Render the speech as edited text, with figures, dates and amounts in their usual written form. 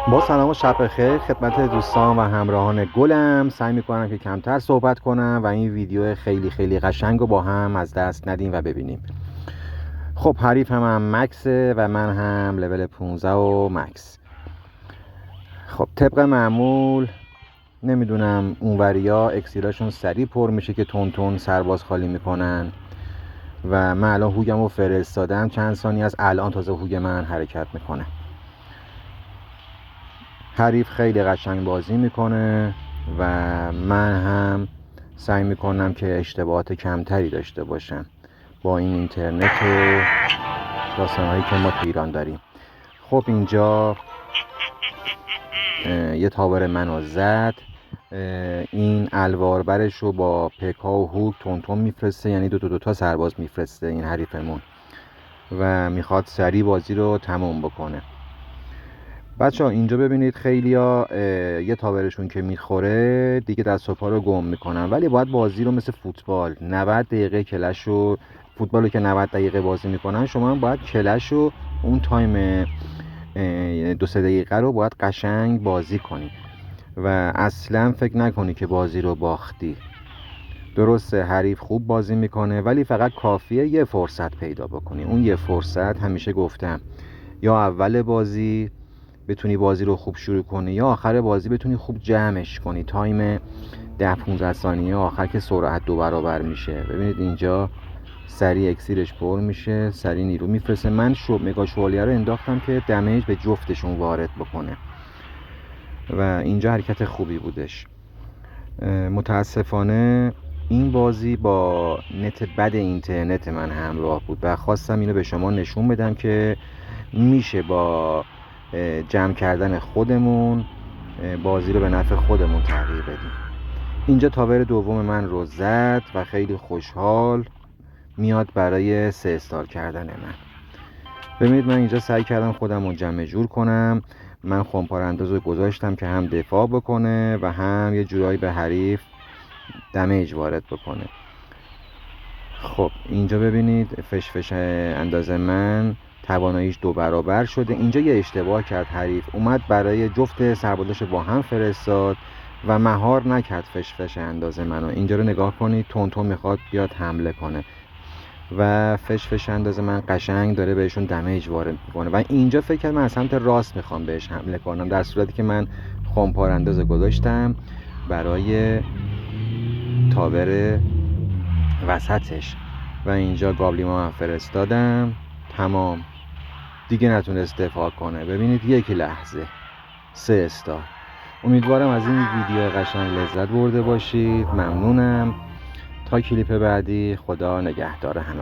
با سلام و شب بخیر خدمت دوستان و همراهان گلم. سعی میکنم که کمتر صحبت کنم و این ویدیو خیلی قشنگ رو با هم از دست ندیم و ببینیم. خب حریف هم مکسه و من هم لول 15 و مکس. خب طبق معمول نمیدونم اونوریا اکسیراشون سریع پر میشه که تون سرباز خالی میکنن و من الان هوگم رو فرستادم، چند ثانیه از الان تازه هوگ من حرکت میکنه. حریف خیلی قشنگ بازی میکنه و من هم سعی میکنم که اشتباهات کمتری داشته باشم با این اینترنت و داستانهایی که ما تو ایران داریم. خب اینجا یه تاور منو زد، این الواربرش رو با پکا و هوک تون میفرسته، یعنی دو تا سرباز میفرسته این حریفمون و میخواد سریع بازی رو تموم بکنه. بچه ها اینجا ببینید خیلی ها یه تاورشون که میخوره دیگه دست و پا رو گم میکنن، ولی باید بازی رو مثل فوتبال 90 دقیقه کلش رو، فوتبال رو که 90 دقیقه بازی میکنن، شما هم باید کلش رو اون تایم 2-3 دقیقه رو باید قشنگ بازی کنی و اصلا فکر نکنی که بازی رو باختی. درسته حریف خوب بازی میکنه ولی فقط کافیه یه فرصت پیدا بکنی. اون یه فرصت همیشه گفتم یا اول بازی بتونی بازی رو خوب شروع کنی یا آخر بازی بتونی خوب جمعش کنی. تایم 10-15 ثانیه آخر که سرعت 2 برابر میشه. ببینید اینجا سریع اکسیرش پر میشه، سریع نیرو میفرسته. من مگا شوالیه رو انداختم که دمیج به جفتشون وارد بکنه و اینجا حرکت خوبی بودش. متاسفانه این بازی با نت بد اینترنت من همراه بود و خواستم اینو به شما نشون بدم که میشه با جمع کردن خودمون بازی رو به نفع خودمون تغییر بدیم. اینجا تاور دوم من رو زد و خیلی خوشحال میاد برای 3 استار کردن من. ببینید من اینجا سعی کردم خودم رو جمع جور کنم. من خمپاره انداز رو گذاشتم که هم دفاع بکنه و هم یه جورایی به حریف دمیج وارد بکنه. خب اینجا ببینید فش انداز من تواناییش 2 برابر شده. اینجا یه اشتباه کرد حریف، اومد برای جفت سربازش با هم فرستاد و مهار نکرد فش انداز منو. اینجا رو نگاه کنید، تون میخواد بیاد حمله کنه و فش انداز من قشنگ داره بهشون دمیج وارد میکنه و اینجا فکر کنم من از سمت راست میخوام بهش حمله کنم، در صورتی که من خمپاره انداز گذاشتم برای تاور وسطش و اینجا گابلیما هم فرستادم. تمام، دیگه نتونست دفاع کنه. ببینید یک لحظه 3 استار. امیدوارم از این ویدیو قشنگ لذت برده باشید. ممنونم. تا کلیپ بعدی، خدا نگهدار همه.